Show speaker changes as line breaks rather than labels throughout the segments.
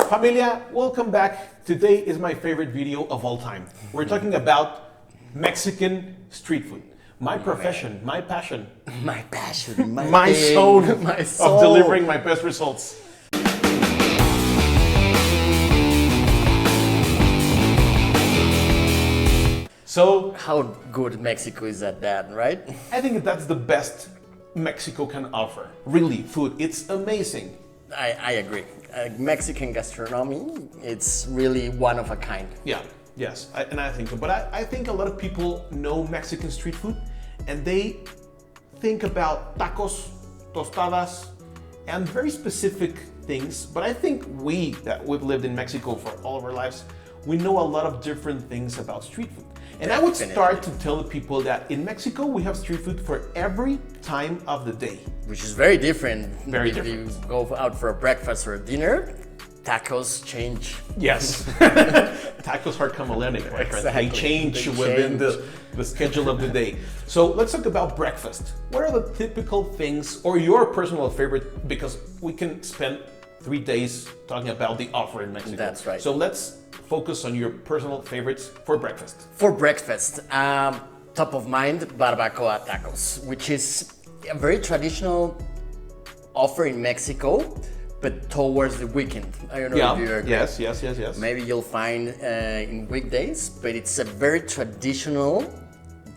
Familia, welcome back. Today is my favorite video of all time. We're talking about Mexican street food. My profession, my passion.
My passion,
My
thing,
zone
my
of
soul.
delivering my best results. So,
How good Mexico is at that, right?
I think that's the best Mexico can offer. Really, food. It's amazing.
I agree. Mexican gastronomy, it's really one of a kind.
Yeah, yes, and I think so. But I think a lot of people know Mexican street food and they think about tacos, tostadas, and very specific things. But I think we've lived in Mexico for all of our lives, we know a lot of different things about street food. And I would start to tell the people that in Mexico, we have street food for every time of the day.
Which is very different.
Very
if
different.
you go out for a breakfast or a dinner, tacos change.
Yes. Tacos are chameleonic, right?
Exactly.
They change
They
within
change.
the schedule of the day. So let's talk about breakfast. What are the typical things or your personal favorite? Because we can spend 3 days talking about the offer in Mexico.
That's right.
So let's focus on your personal favorites for breakfast.
For breakfast, top of mind, barbacoa tacos, which is a very traditional offer in Mexico, but towards the weekend. I don't know if you agree.
Yes.
Maybe you'll find in weekdays, but it's a very traditional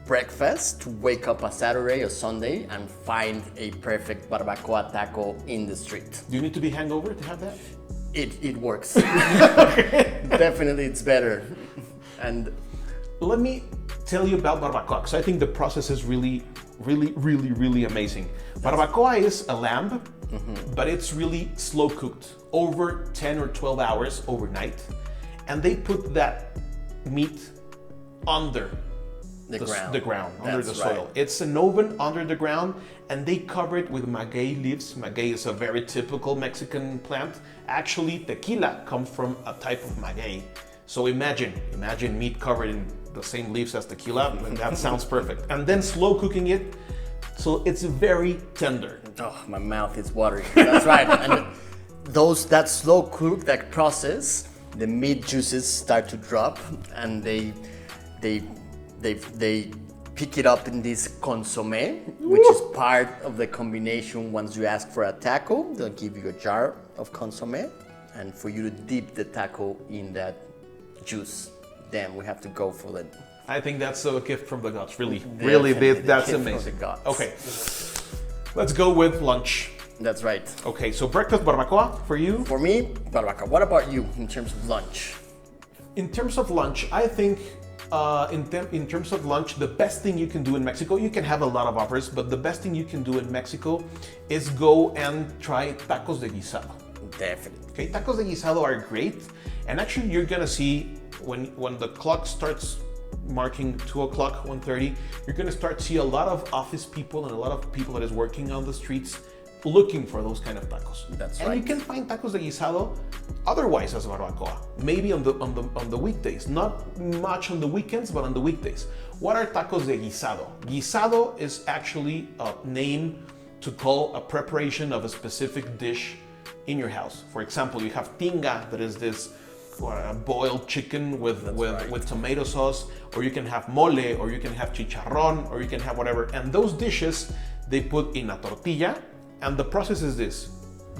breakfast to wake up a Saturday or Sunday and find a perfect barbacoa taco in the street.
Do you need to be hangover to have that?
It works. Definitely it's better. And
let me tell you about barbacoa, because I think the process is really amazing. Barbacoa is a lamb, but it's really slow cooked over 10 or 12 hours overnight. And they put that meat under the ground, under the soil.
Right.
It's an oven under the ground, and they cover it with maguey leaves. Maguey is a very typical Mexican plant. Actually, tequila comes from a type of maguey. So imagine meat covered in the same leaves as tequila, and that sounds perfect. And then slow cooking it, so it's very tender.
oh, my mouth is watering. That's right. And that slow cook, that process, the meat juices start to drop, and they pick it up in this consommé, which is part of the combination. Once you ask for a taco, they'll give you a jar of consommé, and for you to dip the taco in that juice. Then we have to go for the.
I think that's a gift from the gods, really,
Definitely
that's
the gift from
amazing.
the gods.
Okay, let's go with lunch.
That's right.
Okay, so breakfast barbacoa for you.
For me, barbacoa. What about you in terms of lunch?
In terms of lunch, I think in terms of lunch, the best thing you can do in Mexico, you can have a lot of offers, but the best thing you can do in Mexico is go and try tacos de guisado.
Definitely.
Okay, tacos de guisado are great, and actually you're gonna see when the clock starts marking 2 o'clock, 1:30, you're gonna start to see a lot of office people and a lot of people that is working on the streets looking for those kind of tacos.
That's
and
right.
you can find tacos de guisado otherwise as barbacoa, maybe on the weekdays, not much on the weekends, but on the weekdays. What are tacos de guisado? Guisado is actually a name to call a preparation of a specific dish in your house. For example, you have tinga, that is this boiled chicken with tomato sauce, or you can have mole, or you can have chicharrón, or you can have whatever. And those dishes they put in a tortilla, and the process is this.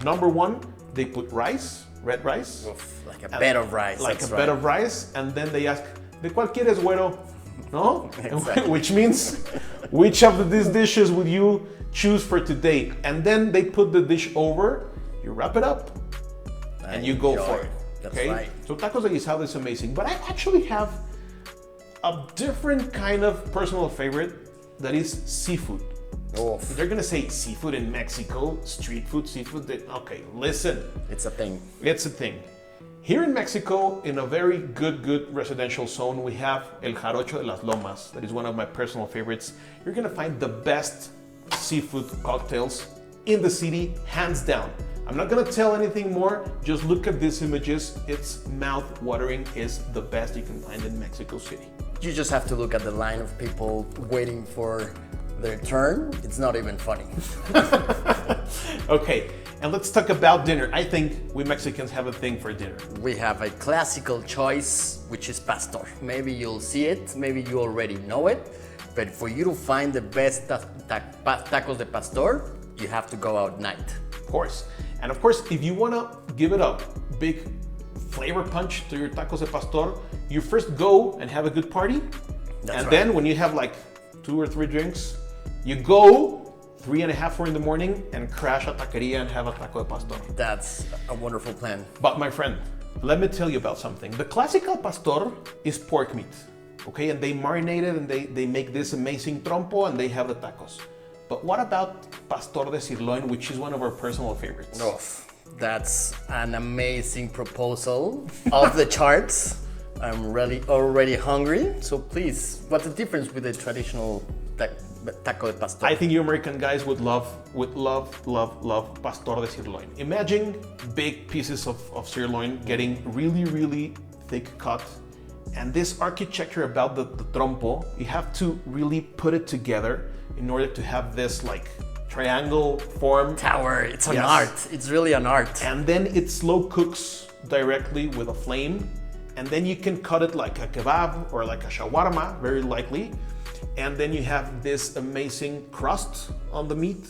Number one, they put rice, red rice.
Oof, like a bed of rice.
Like
that's
a bed of rice, and then they ask, ¿de cuál quieres, güero? No?
Exactly.
Which means, which of these dishes would you choose for today? And then they put the dish over, you wrap it up, and you go for it.
That's
okay?
right.
So tacos de guisado is amazing, but I actually have a different kind of personal favorite that is seafood.
Oof.
They're gonna say seafood in Mexico, street food, seafood. Okay, listen.
It's a thing.
It's a thing. Here in Mexico, in a very good residential zone, we have El Jarocho de las Lomas. That is one of my personal favorites. You're gonna find the best seafood cocktails in the city, hands down. I'm not gonna tell anything more, just look at these images. It's mouth-watering, is the best you can find in Mexico City.
You just have to look at the line of people waiting for their turn. It's not even funny.
Okay, And let's talk about dinner. I think we Mexicans have a thing for dinner.
We have a classical choice, which is pastor. Maybe you'll see it, maybe you already know it, but for you to find the best tacos de pastor, you have to go out night.
Of course. And of course, if you want to give it a big flavor punch to your tacos de pastor, you first go and have a good party.
That's right.
Then when you have like 2 or 3 drinks, you go 3:30, 4 in the morning and crash a taqueria and have a taco de pastor.
That's a wonderful plan.
But my friend, let me tell you about something. The classic al pastor is pork meat, okay? And they marinate it and they make this amazing trompo and they have the tacos. But what about pastor de sirloin, which is one of our personal favorites?
Oh, that's an amazing proposal off the charts. I'm really already hungry. So please, what's the difference with the traditional taco de pastor?
I think you American guys would love pastor de sirloin. Imagine big pieces of sirloin getting really thick cut. And this architecture about the trompo, you have to really put it together in order to have this like triangle form.
Tower, it's an art. It's really an art.
And then it slow cooks directly with a flame. And then you can cut it like a kebab or like a shawarma, very likely. And then you have this amazing crust on the meat.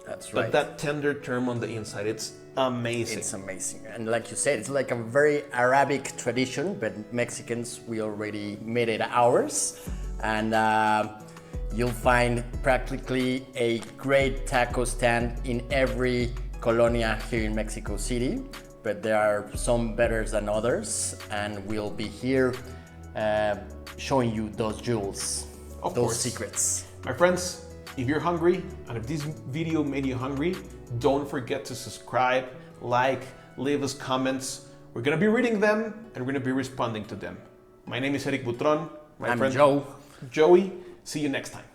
That's right.
But that tender term on the inside, it's amazing.
It's amazing. And like you said, it's like a very Arabic tradition, but Mexicans, we already made it ours. And you'll find practically a great taco stand in every colonia here in Mexico City. But there are some better than others. And we'll be here showing you those jewels.
Of
those
course.
secrets.
My friends, if you're hungry and if this video made you hungry, don't forget to subscribe, like, leave us comments. We're gonna be reading them and we're gonna be responding to them. My name is Erik Butron.
I'm Joe.
Joey. See you next time.